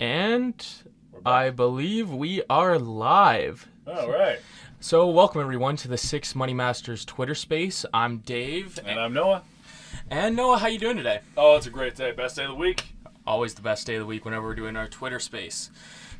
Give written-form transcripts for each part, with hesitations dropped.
And We're I back. believe we are live. All right. So, welcome everyone to the Six Money Masters Twitter space. I'm Dave. And I'm Noah. And Noah, how you doing today? Oh, it's a great day. Best day of the week. Always the best day of the week whenever we're doing our Twitter space.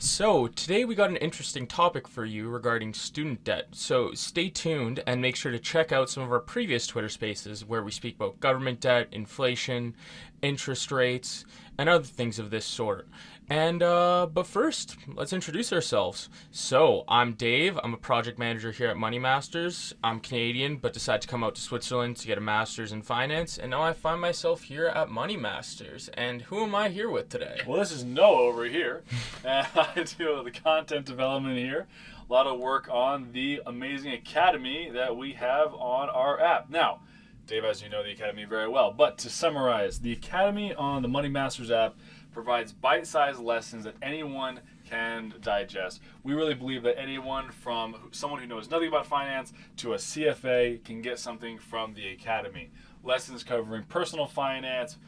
So, today we got an interesting topic for you regarding student debt. So, stay tuned and make sure to check out some of our previous Twitter spaces where we speak about government debt, inflation, interest rates, and other things of this sort. And but first, let's introduce ourselves. So, I'm Dave. I'm a project manager here at Money Masters. I'm Canadian, but decided to come out to Switzerland to get a master's in finance, and now I find myself here at Money Masters. And who am I here with today? Well, this is Noah over here. And I do the content development here. A lot of work on the amazing academy that we have on our app. Now, Dave, as you know the academy very well, but to summarize, the academy on the Money Masters app provides bite-sized lessons that anyone can digest. We really believe that anyone from someone who knows nothing about finance to a CFA can get something from the academy. Lessons covering personal finance,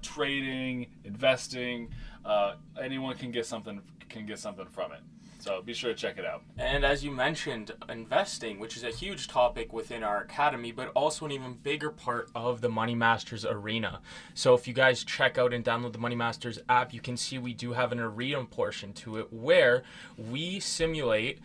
trading, investing. Anyone can get something from it. So be sure to check it out. And as you mentioned, investing, which is a huge topic within our academy, but also an even bigger part of the Money Masters arena. So if you guys check out and download the Money Masters app, you can see we do have an arena portion to it where we simulate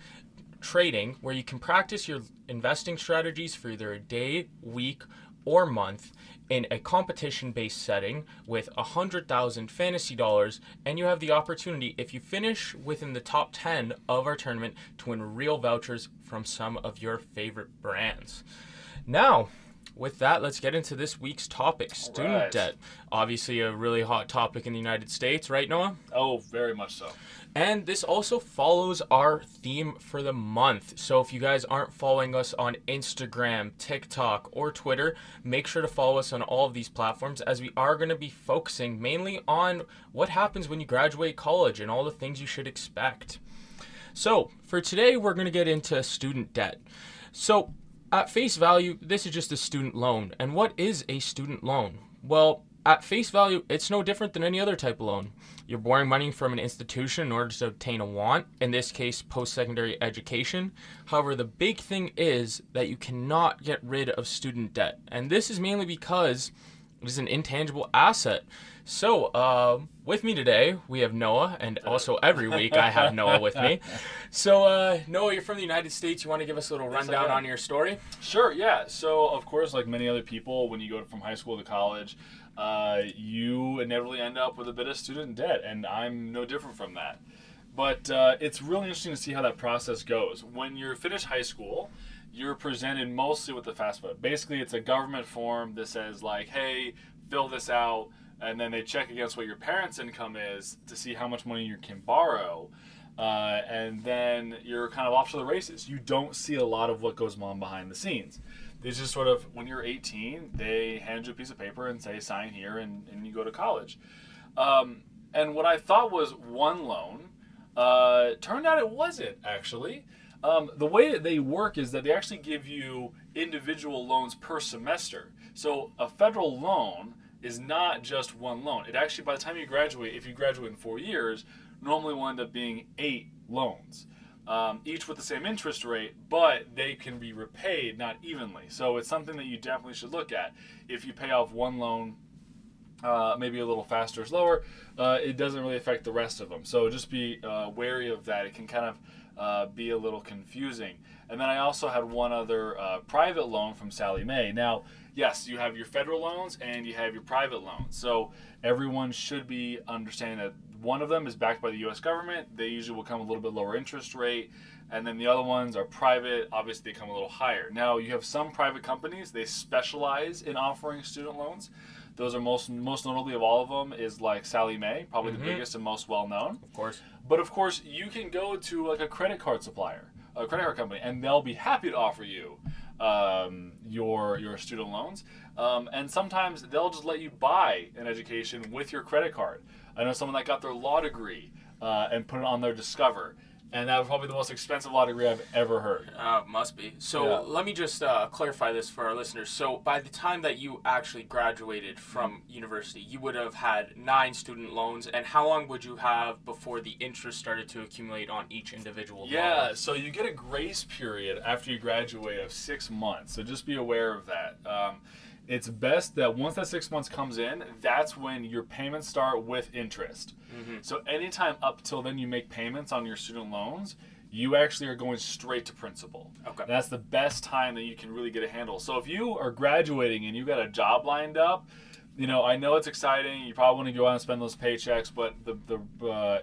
trading, where you can practice your investing strategies for either a day, week, or month in a competition-based setting with 100,000 fantasy dollars, and you have the opportunity, if you finish within the top 10 of our tournament, to win real vouchers from some of your favorite brands. Now, with that, let's get into this week's topic, student right. debt. Obviously a really hot topic in the United States, right, Noah? Oh, very much so. And this also follows our theme for the month. So if you guys aren't following us on Instagram, TikTok, or Twitter, make sure to follow us on all of these platforms, as we are going to be focusing mainly on what happens when you graduate college and all the things you should expect. So for today, we're going to get into student debt. So at face value, this is just a student loan. And what is a student loan? Well, at face value, it's no different than any other type of loan. You're borrowing money from an institution in order to obtain a want, in this case, post-secondary education. However, the big thing is that you cannot get rid of student debt. And this is mainly because it is an intangible asset. So, with me today, we have Noah, and also every week I have Noah with me. So, Noah, you're from the United States. You want to give us a little rundown on your story? Sure, yeah. So, of course, like many other people, when you go from high school to college, you inevitably end up with a bit of student debt, and I'm no different from that. But it's really interesting to see how that process goes. When you're finished high school, you're presented mostly with the FAFSA. Basically, it's a government form that says, like, hey, fill this out, and then they check against what your parents' income is to see how much money you can borrow. And then you're kind of off to the races. You don't see a lot of what goes on behind the scenes. It's just sort of, when you're 18, they hand you a piece of paper and say, sign here, and you go to college. And what I thought was one loan, turned out it wasn't, actually. The way that they work is that they actually give you individual loans per semester. So a federal loan is not just one loan. It actually, by the time you graduate, if you graduate in 4 years, normally will end up being 8 loans. Each with the same interest rate, but they can be repaid not evenly. So it's something that you definitely should look at. If you pay off one loan maybe a little faster or slower, it doesn't really affect the rest of them. So just be wary of that. It can kind of be a little confusing. And then I also had one other private loan from Sallie Mae. Now, yes, you have your federal loans and you have your private loans. So everyone should be understanding that one of them is backed by the U.S. government. They usually will come a little bit lower interest rate. And then the other ones are private. Obviously, they come a little higher. Now, you have some private companies. They specialize in offering student loans. Those are most notably of all of them is like Sallie Mae, probably the biggest and most well-known. Of course. But of course, you can go to like a credit card supplier, a credit card company, and they'll be happy to offer you your student loans. And sometimes they'll just let you buy an education with your credit card. I know someone that got their law degree and put it on their Discover. And that was probably the most expensive law degree I've ever heard. Must be. So Yeah. let me just clarify this for our listeners. So by the time that you actually graduated from university, you would have had 9 student loans. And how long would you have before the interest started to accumulate on each individual Yeah, loan? so you get a grace period after you graduate of 6 months. So just be aware of that. It's best that once that 6 months comes in, that's when your payments start with interest. So anytime up till then you make payments on your student loans, you actually are going straight to principal. Okay. That's the best time that you can really get a handle. So if you are graduating and you got a job lined up, I know it's exciting. You probably want to go out and spend those paychecks, but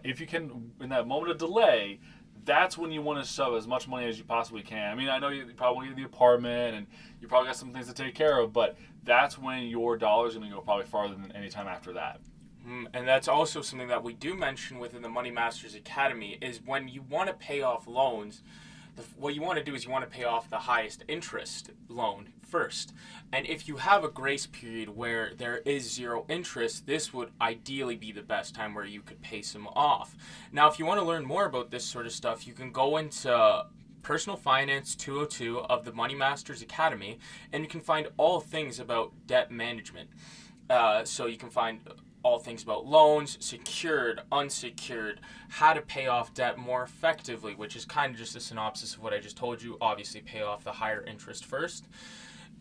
if you can, in that moment of delay, that's when you want to shove as much money as you possibly can. I mean, I know you probably want to get the apartment and you probably got some things to take care of, but that's when your dollar's going to go probably farther than any time after that. And that's also something that we do mention within the Money Masters Academy is when you want to pay off loans, what you want to do is you want to pay off the highest interest loan first. And if you have a grace period where there is 0 interest, this would ideally be the best time where you could pay some off. Now, if you want to learn more about this sort of stuff, you can go into Personal Finance 202 of the Money Masters Academy, and you can find all things about debt management. So you can find all things about loans, secured, unsecured, how to pay off debt more effectively, which is kind of just a synopsis of what I just told you. Obviously, pay off the higher interest first.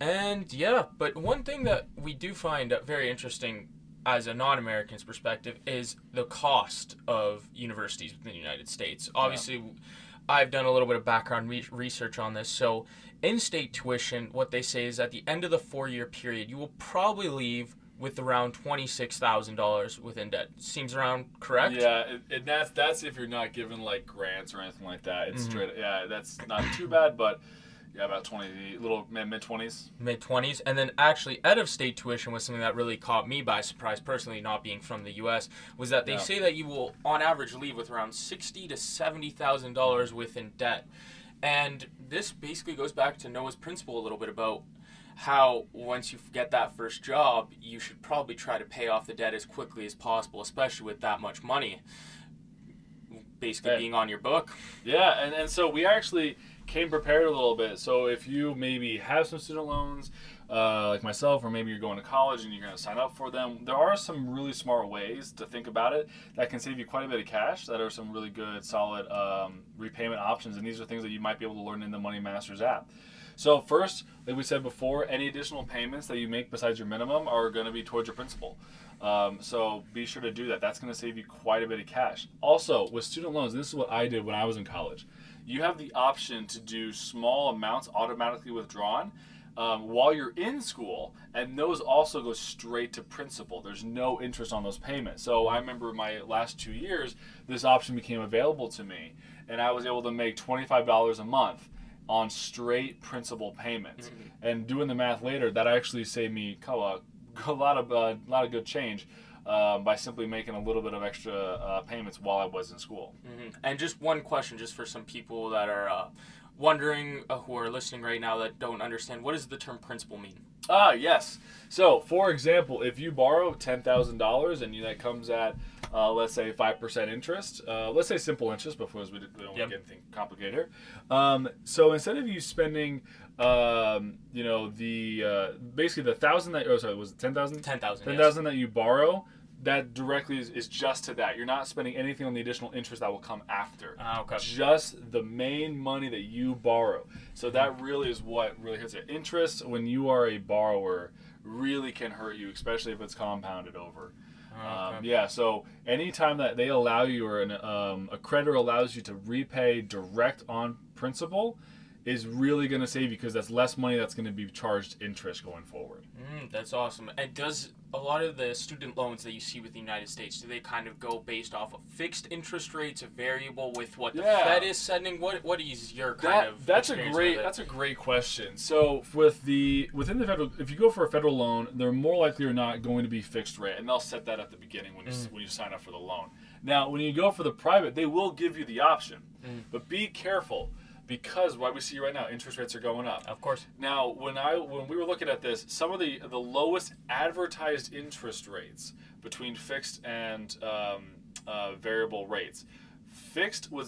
And yeah, but one thing that we do find very interesting as a non-American's perspective is the cost of universities within the United States. Obviously, I've done a little bit of background research on this. So in-state tuition, what they say is at the end of the 4-year period, you will probably leave with around $26,000 within debt. Seems around correct? Yeah, and that's if you're not given like grants or anything like that. It's straight. Yeah, that's not too bad, but yeah, about 20, little mid-20s. Mid-20s. And then actually out-of-state tuition was something that really caught me by surprise, personally, not being from the U.S., was that they say that you will, on average, leave with around $60,000 to $70,000 within debt. And this basically goes back to Noah's principle a little bit about how once you get that first job, you should probably try to pay off the debt as quickly as possible, especially with that much money basically being on your book. Yeah, and so we actually came prepared a little bit. So if you maybe have some student loans, like myself, or maybe you're going to college and you're going to sign up for them, there are some really smart ways to think about it that can save you quite a bit of cash. That are some really good, solid repayment options, and these are things that you might be able to learn in the Money Masters app. So first, like we said before, any additional payments that you make besides your minimum are going to be towards your principal. So be sure to do that. That's going to save you quite a bit of cash. Also, with student loans, this is what I did when I was in college. You have the option to do small amounts automatically withdrawn while you're in school, and those also go straight to principal. There's no interest on those payments. So I remember my last 2 years, this option became available to me, and I was able to make $25 a month on straight principal payments. And doing the math later, that actually saved me a lot of good change by simply making a little bit of extra payments while I was in school. And just one question, just for some people that are wondering, who are listening right now that don't understand, what does the term principal mean? Yes. So, for example, if you borrow $10,000 and that comes at, let's say, 5% interest, let's say simple interest before we don't want to get anything complicated here. So instead of you spending, basically the $1,000 that, was it 10,000? 10,000. 10,000 that you borrow, that directly is just to that. You're not spending anything on the additional interest that will come after. Okay. Just the main money that you borrow. So that really is what really hits it. Interest, when you are a borrower, really can hurt you, especially if it's compounded over. Okay. So anytime that they allow you, or a creditor allows you to repay direct on principal, is really going to save you, because that's less money that's going to be charged interest going forward. That's awesome. And does a lot of the student loans that you see with the United States, do they kind of go based off of fixed interest rates, a variable with what the Fed is setting? What is your kind of experience with it? That's a great question. So within the federal, if you go for a federal loan, they're more likely or not going to be fixed rate, and they'll set that at the beginning when you sign up for the loan. Now, when you go for the private, they will give you the option, but be careful. Because what we see right now, interest rates are going up. Of course. Now, when we were looking at this, some of the lowest advertised interest rates between fixed and variable rates Fixed would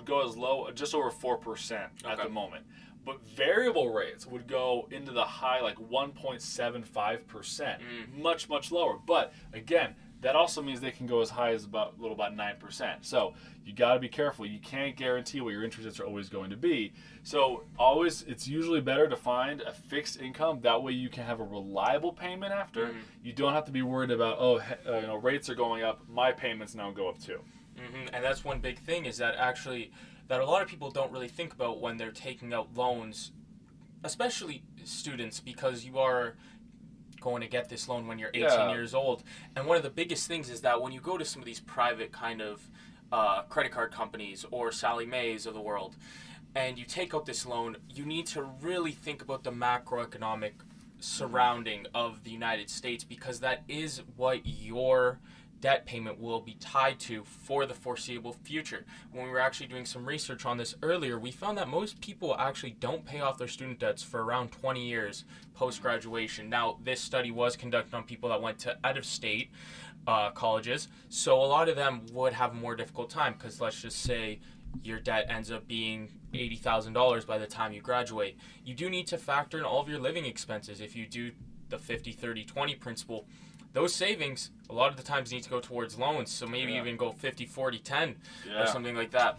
go as low just over 4% at the Okay. moment. But variable rates would go into the high, like 1.75%, much, much lower. But again, that also means they can go as high as about 9%. So you got to be careful. You can't guarantee what your interest rates are always going to be. So it's usually better to find a fixed income. That way you can have a reliable payment after. You don't have to be worried about, rates are going up. My payments now go up too. And that's one big thing is that actually that a lot of people don't really think about when they're taking out loans, especially students, because you are going to get this loan when you're 18 years old. And one of the biggest things is that when you go to some of these private kind of credit card companies or Sally Mae's of the world, and you take out this loan, you need to really think about the macroeconomic surrounding of the United States, because that is what your debt payment will be tied to for the foreseeable future. When we were actually doing some research on this earlier, we found that most people actually don't pay off their student debts for around 20 years post-graduation. Now, this study was conducted on people that went to out-of-state colleges, so a lot of them would have a more difficult time, because let's just say your debt ends up being $80,000 by the time you graduate. You do need to factor in all of your living expenses. If you do the 50-30-20 principle, those savings a lot of the times need to go towards loans, so maybe even go 50-40-10 or something like that.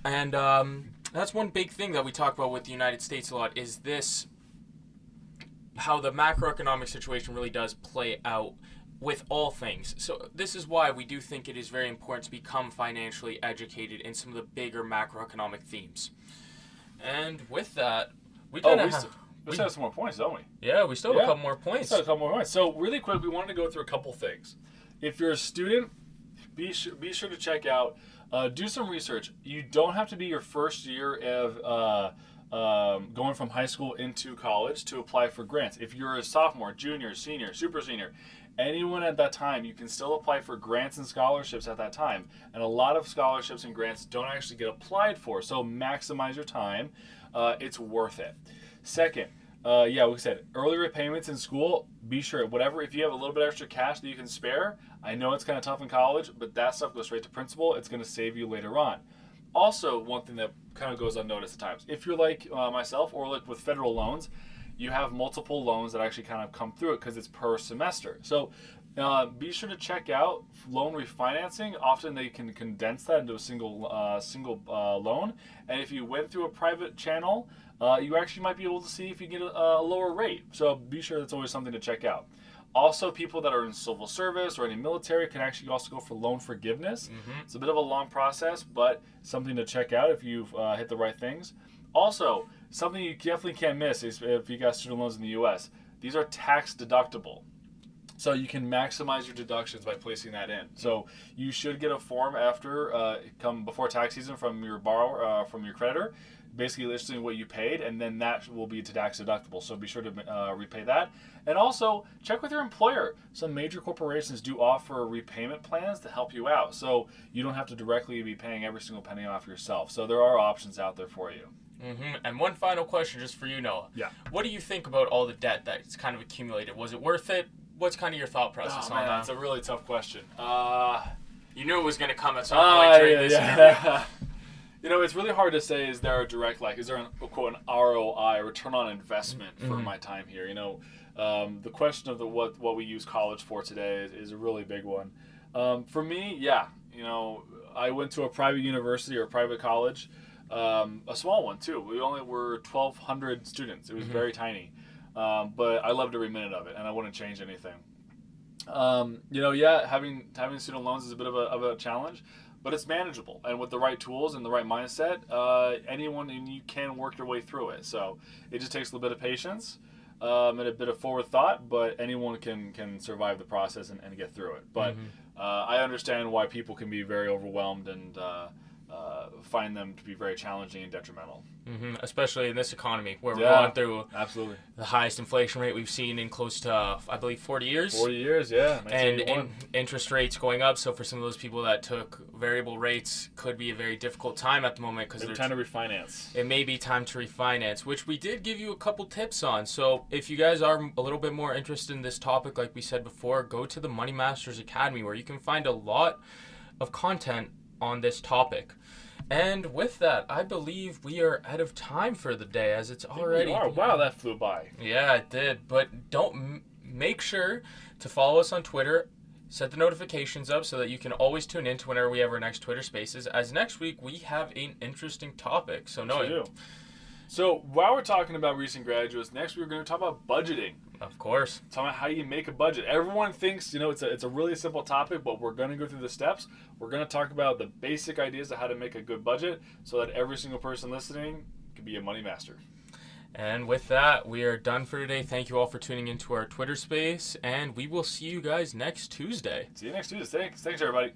And that's one big thing that we talk about with the United States a lot, is this, how the macroeconomic situation really does play out with all things. So this is why we do think it is very important to become financially educated in some of the bigger macroeconomic themes. And with that, we kind of We still have some more points, don't we? Yeah, we still have a couple more points. So really quick, we wanted to go through a couple things. If you're a student, be sure to check out, do some research. You don't have to be your first year of going from high school into college to apply for grants. If you're a sophomore, junior, senior, super senior, anyone at that time, you can still apply for grants and scholarships at that time. And a lot of scholarships and grants don't actually get applied for, so maximize your time. It's worth it. Second, we said early repayments in school. Be sure, if you have a little bit extra cash that you can spare, I know it's kind of tough in college, but that stuff goes straight to principal. It's going to save you later on. Also, one thing that kind of goes unnoticed at times, if you're like myself or like with federal loans, you have multiple loans that actually kind of come through it because it's per semester. So be sure to check out loan refinancing. Often they can condense that into a single loan. And if you went through a private channel, you actually might be able to see if you get a lower rate. So be sure that's always something to check out. Also, people that are in civil service or any military can actually also go for loan forgiveness. It's a bit of a long process, but something to check out if you've hit the right things. Also, something you definitely can't miss is if you got student loans in the U.S., these are tax deductible. So you can maximize your deductions by placing that in. So you should get a form before tax season from your borrower, from your creditor, basically listing what you paid, and then that will be tax deductible. So be sure to repay that. And also check with your employer. Some major corporations do offer repayment plans to help you out, so you don't have to directly be paying every single penny off yourself. So there are options out there for you. And one final question just for you, Noah. Yeah. What do you think about all the debt that's kind of accumulated? Was it worth it? What's kind of your thought process on that? That's a really tough question. You knew it was going to come at some point during this interview. It's really hard to say. Is there an quote an ROI, return on investment for my time here? The question of what we use college for today is a really big one. For me, I went to a private university or a private college, a small one too. We only were 1,200 students. It was very tiny, but I loved every minute of it, and I wouldn't change anything. Having student loans is a bit of a challenge, but it's manageable, and with the right tools and the right mindset, you can work your way through it. So it just takes a little bit of patience and a bit of forward thought, but anyone can survive the process and get through it. But I understand why people can be very overwhelmed and find them to be very challenging and detrimental. Especially in this economy where we're going through absolutely the highest inflation rate we've seen in close to, I believe, 40 years. 40 years, yeah. And interest rates going up. So for some of those people that took variable rates, could be a very difficult time at the moment because they're trying to refinance. It may be time to refinance, which we did give you a couple tips on. So if you guys are a little bit more interested in this topic, like we said before, go to the Money Masters Academy, where you can find a lot of content on this topic. And with that, I believe we are out of time for the day, as it's already. Wow, that flew by. Yeah, it did. But don't make sure to follow us on Twitter. Set the notifications up so that you can always tune in to whenever we have our next Twitter Spaces. As next week we have an interesting topic. So We do. So while we're talking about recent graduates, next we're going to talk about budgeting. Of course. Talking about how you make a budget. Everyone thinks, it's a really simple topic, but we're going to go through the steps. We're going to talk about the basic ideas of how to make a good budget so that every single person listening can be a money master. And with that, we are done for today. Thank you all for tuning into our Twitter space, and we will see you guys next Tuesday. See you next Tuesday. Thanks everybody.